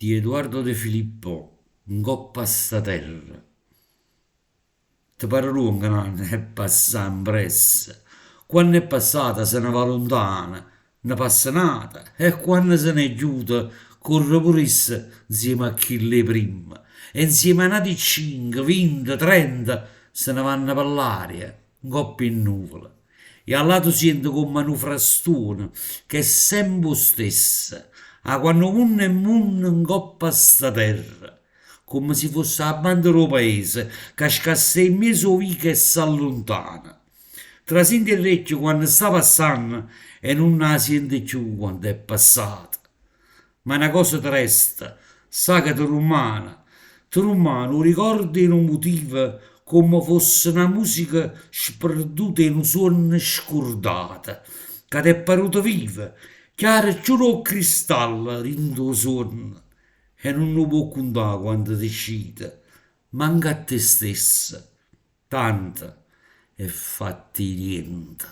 Di Edoardo De Filippo, un coppa a sta terra. Ti pare lunga, no? È passata impressa. Quando è passata se ne va lontana, una passata, e quando se ne è giuta, corre pure essa insieme a chi le prima. E insieme a nati 5, 20, 30, se ne vanno per l'aria, un coppa in nuvola. E al lato sento come una frastone che è sempre stessa, a quando uno e uno in coppa a sta terra, come se fosse la bandiera del paese, che scasse in mezzo vica e si allontana. Trasindi il orecchio quando sta passando e non la sente più quando è passata. Ma una cosa ti resta, sa che ti rumana, ricordi in un motivo come fosse una musica sperduta in un suono scordata, che ti è paruta viva, chiara e giuro cristallo in tuo sonno, e non lo può contare quando ti scita, manca a te stessa, tanta e fatti niente.